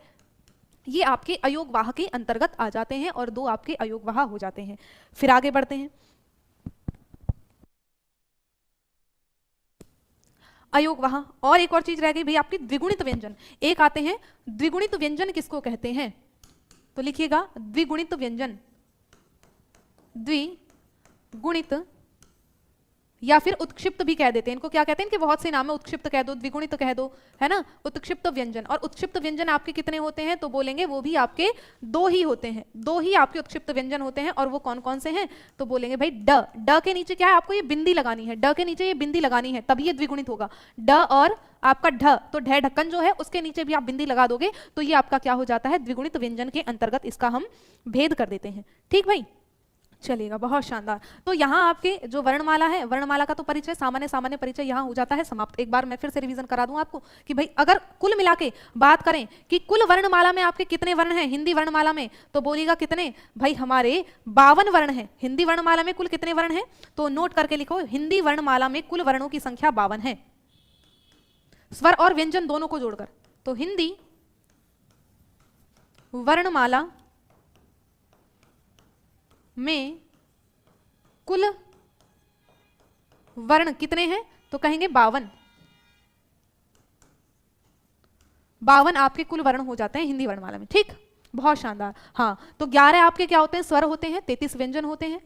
ये आपके अयोगवाह के अंतर्गत आ जाते हैं और 2 आपके अयोगवाह हो जाते हैं। फिर आगे बढ़ते हैं। अयोगवाह, और एक और चीज रह गई भाई आपकी, द्विगुणित व्यंजन। एक आते हैं द्विगुणित व्यंजन, किसको कहते हैं, तो लिखिएगा द्विगुणित व्यंजन, द्विगुणित या फिर उत्क्षिप्त भी कह देते हैं इनको। क्या कहते हैं, इनके बहुत से नाम है, उत्क्षिप्त कह दो, द्विगुणित कह दो, है ना, उत्क्षिप्त व्यंजन। और उत्क्षिप्त व्यंजन आपके कितने होते हैं, तो बोलेंगे वो भी आपके 2 ही होते हैं, 2 ही आपके उत्क्षिप्त व्यंजन होते हैं। और वो कौन कौन से हैं, तो बोलेंगे भाई ड, ड के नीचे क्या है, आपको ये बिंदी लगानी है, ड के नीचे ये बिंदी लगानी है, तभी ये द्विगुणित होगा। ड और आपका ढ, तो ढ ढक्कन जो है उसके नीचे भी आप बिंदी लगा दोगे तो ये आपका क्या हो जाता है, द्विगुणित व्यंजन के अंतर्गत इसका हम भेद कर देते हैं। ठीक भाई, चलेगा, बहुत शानदार। तो यहाँ आपके जो वर्णमाला है, वर्णमाला का तो परिचय, सामान्य सामान्य परिचय यहाँ हो जाता है समाप्त। एक बार मैं फिर से रिवीजन करा दूं आपको कि भाई अगर कुल मिला के बात करें कि कुल वर्णमाला में आपके कितने वर्ण हैं हिंदी वर्णमाला में, तो बोलिएगा कितने, भाई हमारे 52 वर्ण हैं। हिंदी वर्णमाला में कुल कितने वर्ण हैं, तो नोट करके लिखो, हिंदी वर्णमाला में कुल वर्णों की संख्या 52 है, स्वर और व्यंजन दोनों को जोड़कर। तो हिंदी वर्णमाला में कुल वर्ण कितने हैं, तो कहेंगे 52। 52 आपके कुल वर्ण हो जाते हैं हिंदी वर्णमाला में। ठीक, बहुत शानदार। हाँ, तो 11 आपके क्या होते हैं, स्वर होते हैं, 33 व्यंजन होते हैं,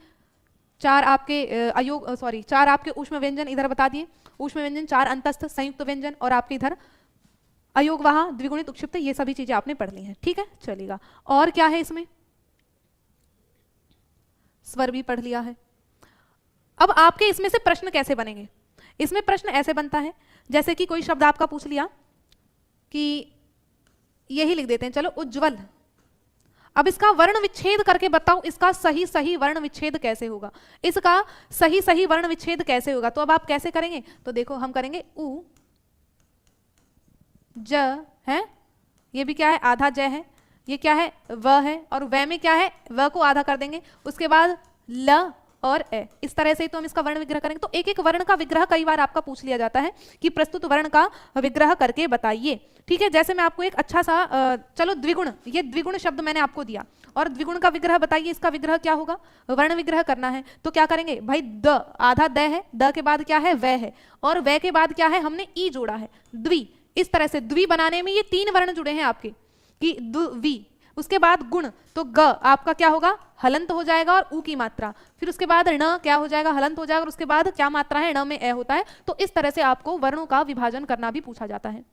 4 आपके अयोग, सॉरी 4 आपके ऊष्म व्यंजन इधर बता दिए, ऊष्म व्यंजन, 4 अंतस्थ संयुक्त व्यंजन, और आपके इधर अयोगवाह, द्विगुणित, उत्क्षिप्त, ये सभी चीजें आपने पढ़ ली हैं। ठीक है, चलेगा। और क्या है इसमें, स्वर भी पढ़ लिया है। अब आपके इसमें से प्रश्न कैसे बनेंगे, इसमें प्रश्न ऐसे बनता है जैसे कि कोई शब्द आपका पूछ लिया कि यही लिख देते हैं, चलो उज्ज्वल, अब इसका वर्ण विच्छेद करके बताओ, इसका सही सही वर्ण विच्छेद कैसे होगा, इसका सही सही वर्ण विच्छेद कैसे होगा। तो अब आप कैसे करेंगे, तो देखो हम करेंगे उ ज है, ये भी क्या है, आधा ज है, ये क्या है, व है, और व में क्या है, व को आधा कर देंगे, उसके बाद ल और ए, इस तरह से ही तो हम इसका वर्ण विग्रह करेंगे। तो एक एक वर्ण का विग्रह कई बार आपका पूछ लिया जाता है कि प्रस्तुत वर्ण का विग्रह करके बताइए। ठीक है, जैसे मैं आपको एक अच्छा सा चलो द्विगुण, ये द्विगुण शब्द मैंने आपको दिया और द्विगुण का विग्रह बताइए, इसका विग्रह क्या होगा, वर्ण विग्रह करना है। तो क्या करेंगे भाई, द, आधा द है, द के बाद क्या है, व है, और व के बाद क्या है, हमने ई जोड़ा है, द्वि। इस तरह से द्वि बनाने में ये 3 वर्ण जुड़े हैं आपके कि द्वि। उसके बाद गुण, तो ग आपका क्या होगा, हलंत हो जाएगा और ऊ की मात्रा, फिर उसके बाद ण क्या हो जाएगा, हलंत हो जाएगा, और उसके बाद क्या मात्रा है, ण में ए होता है। तो इस तरह से आपको वर्णों का विभाजन करना भी पूछा जाता है।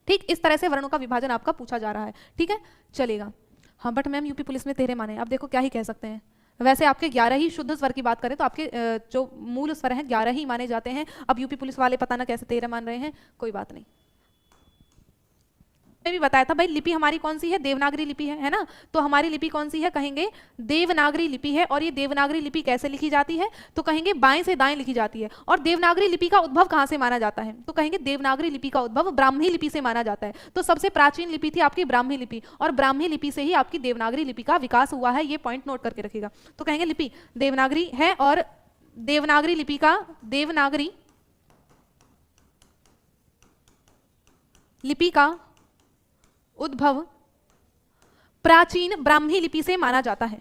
ठीक, इस तरह से वर्णों का विभाजन आपका पूछा जा रहा है। ठीक है, चलेगा। हाँ, बट मैम यूपी पुलिस में तेरे माने, अब देखो क्या ही कह सकते हैं। वैसे आपके 11 ही शुद्ध स्वर की बात करें तो आपके जो मूल स्वर हैं 11 ही माने जाते हैं। अब यूपी पुलिस वाले पता ना कैसे 13 मान रहे हैं, कोई बात नहीं। भी बताया था भाई, लिपि हमारी कौन सी है, देवनागरी लिपि है ना। तो हमारी लिपि कौन सी है, कहेंगे देवनागरी लिपि है। और ये देवनागरी लिपि कैसे लिखी जाती है, तो कहेंगे बाएं से दाएं लिखी जाती है। और देवनागरी लिपि का उद्भव कहां से माना जाता है, तो कहेंगे देवनागरी लिपि का उद्भव ब्राह्मी लिपि से माना जाता है। तो सबसे प्राचीन लिपि थी आपकी ब्राह्मी लिपि, और ब्राह्मी लिपि से ही आपकी देवनागरी लिपि का विकास हुआ है। ये पॉइंट नोट करके रखिएगा। तो कहेंगे लिपि देवनागरी है, और देवनागरी लिपि का, देवनागरी लिपि का उद्भव प्राचीन ब्राह्मी लिपि से माना जाता है।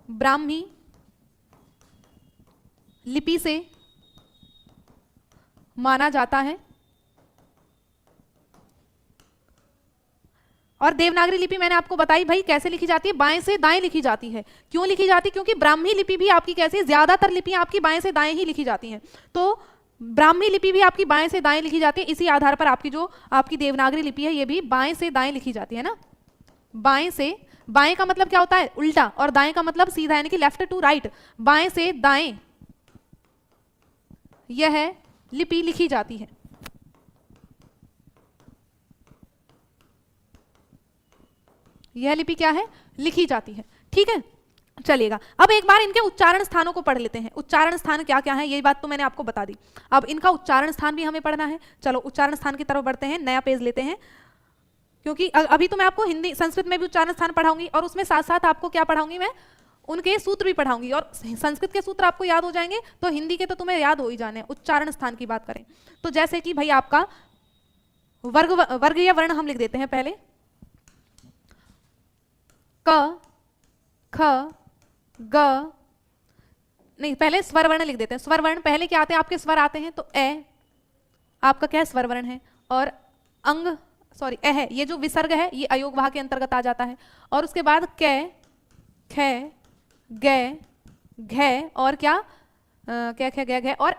ब्राह्मी लिपि से माना जाता है। और देवनागरी लिपि मैंने आपको बताई भाई कैसे लिखी जाती है, बाएं से दाएं लिखी जाती है। क्यों लिखी जाती है, क्योंकि ब्राह्मी लिपि भी आपकी कैसी है, ज्यादातर लिपियां आपकी बाएं से दाएं ही लिखी जाती हैं। तो ब्राह्मी लिपि भी आपकी बाएं से दाएं लिखी जाती है। इसी आधार पर आपकी जो आपकी देवनागरी लिपि है ये भी बाएं से दाएं लिखी जाती है ना। बाएं से, बाएं का मतलब क्या होता है, उल्टा, और दाएं का मतलब सीधा, यानी कि लेफ्ट टू राइट। बाएं से दाएं यह लिपि लिखी जाती है। यह लिपि क्या है, लिखी जाती है। ठीक है, चलिएगा, अब एक बार इनके उच्चारण स्थानों को पढ़ लेते हैं। उच्चारण स्थान क्या क्या है, ये बात तो मैंने आपको बता दी। अब इनका उच्चारण स्थान भी हमें पढ़ना है। चलो उच्चारण स्थान की तरफ बढ़ते हैं, नया पेज लेते हैं, क्योंकि अभी तो मैं आपको हिंदी संस्कृत में भी उच्चारण स्थान पढ़ाऊंगी और उसमें साथ साथ आपको क्या पढ़ाऊंगी, मैं उनके सूत्र भी पढ़ाऊंगी। और संस्कृत के सूत्र आपको याद हो जाएंगे तो हिंदी के तो तुम्हें याद हो ही जाने। उच्चारण स्थान की बात करें तो जैसे कि भाई आपका वर्गीय वर्ण हम लिख देते हैं पहले, क ख ग, नहीं पहले स्वर वर्ण लिख देते हैं। स्वर वर्ण पहले क्या आते हैं आपके, स्वर आते हैं तो ए आपका क्या है, स्वर वर्ण है। और अंग सॉरी ए है, ये जो विसर्ग है ये अयोग वाह के अंतर्गत आ जाता है। और उसके बाद कै खे गे घे और क्या कै खे गे घे और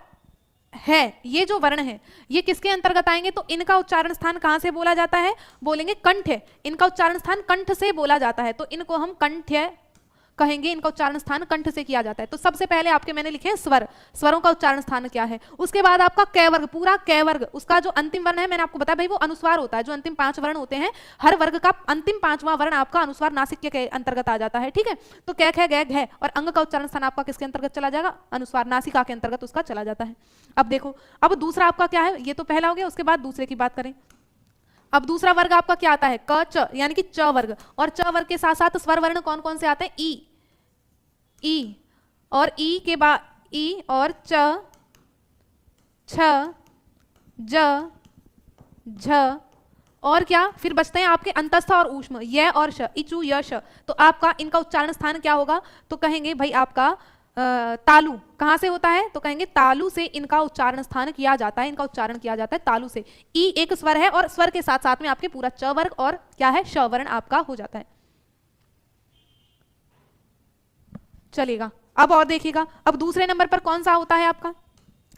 है, ये जो वर्ण है ये किसके अंतर्गत आएंगे, तो इनका उच्चारण स्थान कहां से बोला जाता है, बोलेंगे कंठ है। इनका उच्चारण स्थान कंठ से बोला जाता है, तो इनको हम कंठ्य कहेंगे। इनका उच्चारण स्थान कंठ से किया जाता है। तो सबसे पहले आपके मैंने लिखे हैं स्वर, स्वरों का उच्चारण स्थान क्या है। उसके बाद आपका कै वर्ग, पूरा कै वर्ग, उसका जो अंतिम वर्ण है मैंने आपको बताया भाई वो अनुस्वार होता है। जो अंतिम 5 वर्ण होते हैं, हर वर्ग का अंतिम 5वां वर्ण आपका अनुस्वार नासिक के अंतर्गत आ जाता है, ठीक है। तो कै खे गे घे और अंग का उच्चारण स्थान आपका किसके अंतर्गत चला जाएगा, अनुस्वार नासिका के अंतर्गत उसका चला जाता है। अब देखो, अब दूसरा आपका क्या है, ये तो पहला हो गया। उसके बाद दूसरे की बात करें, अब दूसरा वर्ग आपका क्या आता है, क च यानी कि च वर्ग। और च वर्ग के साथ साथ स्वर वर्ण कौन कौन से आते हैं, ई ई और ई के बाद ई और च छ ज झ और क्या, फिर बचते हैं आपके अंतस्थ और ऊष्म, य और श, इचु यश। तो आपका इनका उच्चारण स्थान क्या होगा, तो कहेंगे भाई आपका तालु। कहां से होता है, तो कहेंगे तालु से इनका उच्चारण स्थान किया जाता है। इनका उच्चारण किया जाता है तालु से। ई एक स्वर है और स्वर के साथ साथ में आपके पूरा च वर्ग और क्या है, श वर्ण आपका हो जाता है। चलेगा, अब और देखिएगा, अब दूसरे नंबर पर कौन सा होता है आपका,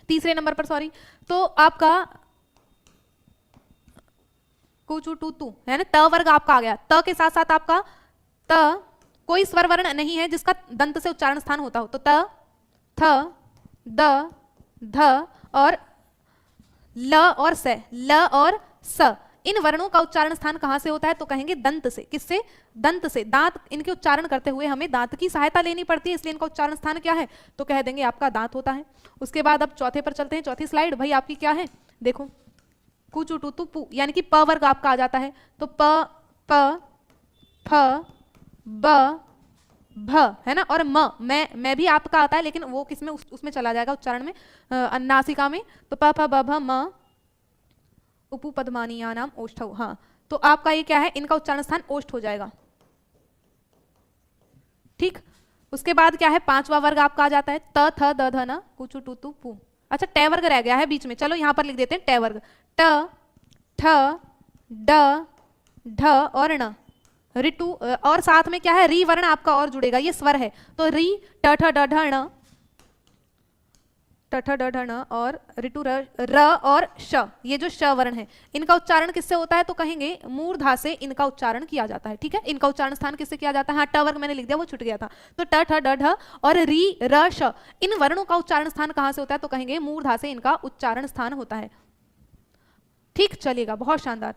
तीसरे नंबर पर सॉरी, तो आपका कुचु टू तू है ना, त वर्ग आपका आ गया। त के साथ साथ आपका त कोई स्वर वर्ण नहीं है जिसका दंत से उच्चारण स्थान होता हो, तो त थ द ध और ल और से, ल और स, इन वर्णों का उच्चारण स्थान कहां से होता है, तो कहेंगे दंत से। किससे, दंत से। दांत, इनके उच्चारण करते हुए हमें दांत की सहायता लेनी पड़ती है, इसलिए इनका उच्चारण स्थान क्या है, तो कह देंगे आपका दांत होता है। उसके बाद अब चौथे पर चलते हैं। चौथी स्लाइड भाई आपकी क्या है, देखो कुचु टू तू पू यानी कि प वर्ग आपका आ जाता है। तो प प फ ब भ है ना, और म मैं भी आपका आता है, लेकिन वो किसमें, उसमें चला जाएगा उच्चारण में, नासिका में। तो प फ ब भ म उपु पद्मानिया नाम ओष्ठौ। हाँ, तो आपका ये क्या है, इनका उच्चारण स्थान ओष्ठ हो जाएगा, ठीक। उसके बाद क्या है, 5वां वर्ग आपका आ जाता है त थ द ध न कुचु टू तू पू। अच्छा, टे वर्ग रह गया है बीच में, चलो यहां पर लिख देते हैं टे वर्ग। ट ठ ड ढ और ण, ऋतु और साथ में क्या है, री वर्ण आपका और जुड़ेगा, ये स्वर है। तो री ट ठ ड ढ ण, ट ठ ड ढ ण और ऋतु र और श, ये जो श वर्ण है इनका उच्चारण किससे होता है, तो कहेंगे मूर्धा से इनका उच्चारण किया जाता है, ठीक है। इनका उच्चारण स्थान किससे किया जाता है, हाँ ट वर्ग मैंने लिख दिया, वो छूट गया था। तो ट ठ ड ढ और री र श, इन वर्णों का उच्चारण स्थान कहां से होता है, तो कहेंगे मूर्धा से इनका उच्चारण स्थान होता है, ठीक। चलेगा, बहुत शानदार।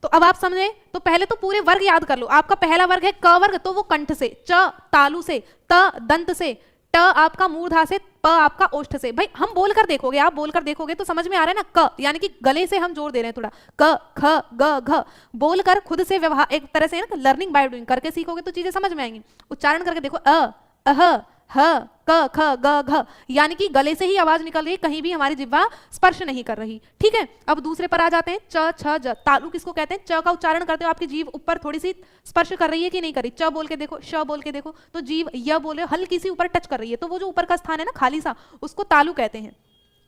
तो अब आप समझे, तो पहले तो पूरे वर्ग याद कर लो। आपका पहला वर्ग है क वर्ग, तो वो कंठ से, च तालु से, त दंत से, ट आपका मूर्धा से, प आपका ओष्ठ से। भाई हम बोलकर देखोगे, आप बोलकर देखोगे तो समझ में आ रहा है ना, क यानी कि गले से हम जोर दे रहे हैं थोड़ा, क ख ग घ, बोलकर खुद से व्यवहार एक तरह से ना, लर्निंग बाय डूइंग करके सीखोगे तो चीजें समझ में आएंगी। उच्चारण करके देखो, अ अह ह क ख ग घ, यानी कि गले से ही आवाज निकल रही है, कहीं भी हमारी जिह्वा स्पर्श नहीं कर रही, ठीक है। अब दूसरे पर आ जाते हैं, च छ ज, तालु किसको कहते हैं, च का उच्चारण करते हो आपकी जीभ ऊपर थोड़ी सी स्पर्श कर रही है कि नहीं कर रही, च बोल के देखो, श बोल के देखो, तो जीभ य बोले हल्की सी ऊपर टच कर रही है, तो वो जो ऊपर का स्थान है ना खाली सा, उसको तालु कहते हैं,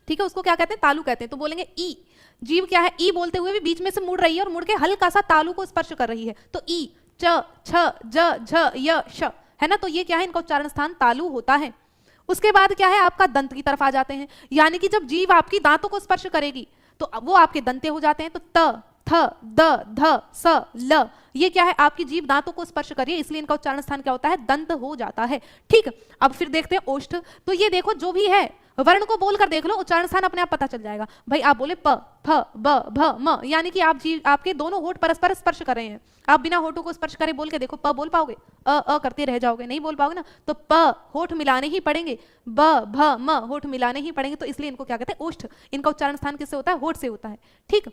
ठीक है। उसको क्या कहते हैं, तालु कहते हैं। तो बोलेंगे ई, जीभ क्या है, ई बोलते हुए भी बीच में से मुड़ रही है और मुड़ के हल्का सा तालु को स्पर्श कर रही है, तो ई च छ ज झ य श, है ना। तो ये क्या है, इनका उच्चारण स्थान तालु होता है। उसके बाद क्या है, आपका दंत की तरफ आ जाते हैं, यानी कि जब जीभ आपकी दांतों को स्पर्श करेगी तो वो आपके दंते हो जाते हैं। तो त थ द ध स ल, ये क्या है, आपकी जीभ दांतों को स्पर्श करिए, इसलिए इनका उच्चारण स्थान क्या होता है, दंत हो जाता है, ठीक। अब फिर देखते हैं ओष्ठ। तो ये देखो जो भी है वर्ण को बोलकर देख लो, उच्चारण स्थान अपने आप पता चल जाएगा। भाई आप बोले प, फ, ब, भ, म, यानी कि आपके दोनों होठ परस्पर स्पर्श कर रहे हैं। आप बिना होठों को स्पर्श करे बोल के देखो, प बोल पाओगे? अ करते रह जाओगे, नहीं बोल पाओगे ना। तो प होठ मिलाने ही पड़ेंगे, ब, भ, म होठ मिलाने ही पड़ेंगे, तो इसलिए इनको क्या कहते हैं? ओष्ठ। इनका उच्चारण स्थान किससे होता है? होठ से होता है। ठीक,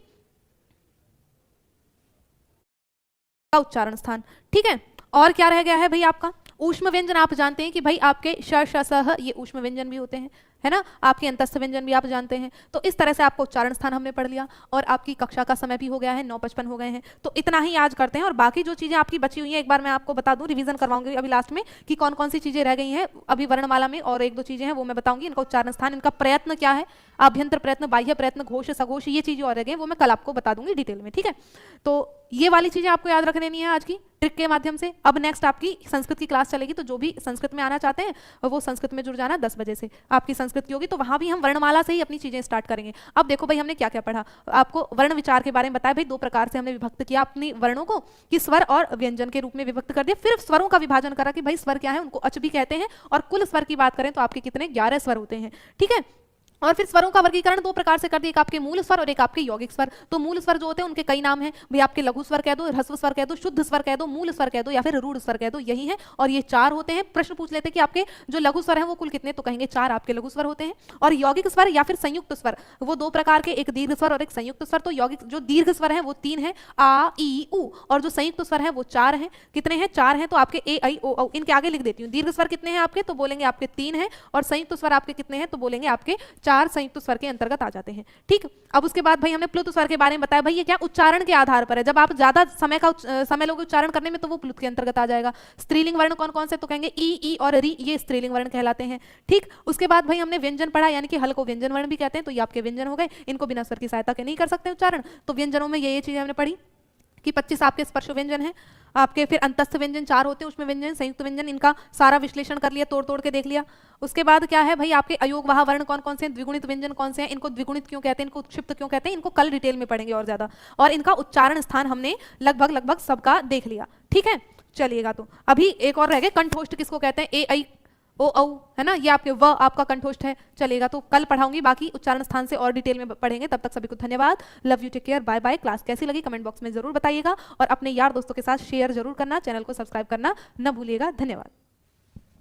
का उच्चारण स्थान। ठीक है, और क्या रह गया है भाई आपका? ऊष्म व्यंजन। आप जानते हैं कि भाई आपके श, श, स, ह ये ऊष्म व्यंजन भी होते हैं, है ना। आपके अंतस्थ व्यंजन भी आप जानते हैं। तो इस तरह से आपको उच्चारण स्थान हमने पढ़ लिया, और आपकी कक्षा का समय भी हो गया है, 9:55 हो गए हैं। तो इतना ही आज करते हैं, और बाकी जो चीजें आपकी बची हुई हैं एक बार मैं आपको बता दूं, रिवीजन करवाऊंगी अभी लास्ट में कि कौन कौन सी चीजें रह गई हैं अभी वर्णमाला में, और 1-2 चीजें हैं वो मैं बताऊंगी। इनका उच्चारण स्थान, इनका प्रयत्न क्या है, आभ्यंतर प्रयत्न, बाह्य प्रयत्न, घोष, सघोष, ये चीजें और रह गई वो मैं कल आपको बता दूंगी डिटेल में। ठीक है, तो ये वाली चीजें आपको याद रख लेनी है आज की ट्रिक के माध्यम से। अब नेक्स्ट आपकी संस्कृत की क्लास चलेगी, तो जो भी संस्कृत में आना चाहते हैं वो संस्कृत में जुड़ जाना। 10 बजे से आपकी संस्कृत की होगी, तो वहां भी हम वर्णमाला से ही अपनी चीजें स्टार्ट करेंगे। अब देखो भाई हमने क्या क्या पढ़ा, आपको वर्ण विचार के बारे में बताया। भाई 2 प्रकार से हमने विभक्त किया अपनी वर्णों को, कि स्वर और व्यंजन के रूप में विभक्त कर दिया। फिर स्वरों का विभाजन करा कि भाई स्वर क्या है, उनको अच भी कहते हैं, और कुल स्वर की बात करें तो आपके कितने 11 स्वर होते हैं। ठीक है, और फिर स्वरों का वर्गीकरण 2 प्रकार से कर दिया, एक आपके मूल स्वर और एक आपके यौगिक स्वर। तो मूल स्वर जो होते हैं उनके कई नाम हैं भाई, आपके लघु स्वर कह दो, ह्रस्व स्वर कह दो, शुद्ध स्वर कह दो, मूल स्वर कह दो, या फिर रूढ़ स्वर कह दो, यही है। और ये 4 होते हैं। प्रश्न पूछ लेते हैं कि आपके जो लघु स्वर हैं वो कुल कितने, तो कहेंगे 4 आपके लघु स्वर होते हैं। और यौगिक स्वर या फिर संयुक्त स्वर वो 2 प्रकार के, एक दीर्घ स्वर और एक संयुक्त स्वर। तो यौगिक जो दीर्घ स्वर है वो 3 है, आ, ई, उ, और जो संयुक्त स्वर है वो 4 हैं। कितने हैं? 4 हैं। तो आपके ए, ऐ, ओ, औ, इनके आगे लिख देती हूँ। दीर्घ स्वर कितने हैं आपके, तो बोलेंगे आपके 3 हैं, और संयुक्त स्वर आपके कितने हैं, तो बोलेंगे आपके 4 संयुक्त स्वर के अंतर्गत आ जाते हैं। ठीक, अब उसके बाद भाई हमने प्लुत स्वर के बारे में बताया। भाई ये क्या उच्चारण के आधार पर है, जब आप ज्यादा समय लोगे उच्चारण करने में तो वो प्लुत के अंतर्गत आ जाएगा। स्त्रीलिंग वर्ण कौन कौन से, तो कहेंगे ई और री, ये स्त्रीलिंग वर्ण कहलाते हैं। ठीक, उसके बाद भाई हमने व्यंजन पढ़ा, यानी कि हल को व्यंजन वर्ण भी कहते हैं, तो ये आपके व्यंजन हो गए। इनको बिना स्वर की सहायता के नहीं कर सकते उच्चारण। तो व्यंजनों में ये चीजें हमने पढ़ी कि 25 आपके स्पर्श व्यंजन है आपके, फिर अंतस्थ व्यंजन 4 होते हैं, उसमें व्यंजन, संयुक्त व्यंजन, इनका सारा विश्लेषण कर लिया, तोड़ के देख लिया। उसके बाद क्या है भाई आपके अयोग वाह वर्ण कौन कौन से हैं, द्विगुणित व्यंजन कौन से हैं, इनको द्विगुणित क्यों कहते हैं, इनको उत्क्षिप्त क्यों कहते हैं, इनको कल डिटेल में पढ़ेंगे और ज्यादा। और इनका उच्चारण स्थान हमने लगभग सबका देख लिया। ठीक है, चलिएगा। तो अभी एक और रह गए, कंठोष्ठ किसको कहते हैं, ए, ऐ, ओ, औ, है ना, ये आपके व आपका कंठोष्ठ है। चलेगा, तो कल पढ़ाऊंगी, बाकी उच्चारण स्थान से और डिटेल में पढ़ेंगे। तब तक सभी को धन्यवाद, love you, take care, bye bye. Class कैसी लगी कमेंट बॉक्स में जरूर बताइएगा, और अपने यार दोस्तों के साथ शेयर जरूर करना, चैनल को सब्सक्राइब करना न भूलिएगा। धन्यवाद।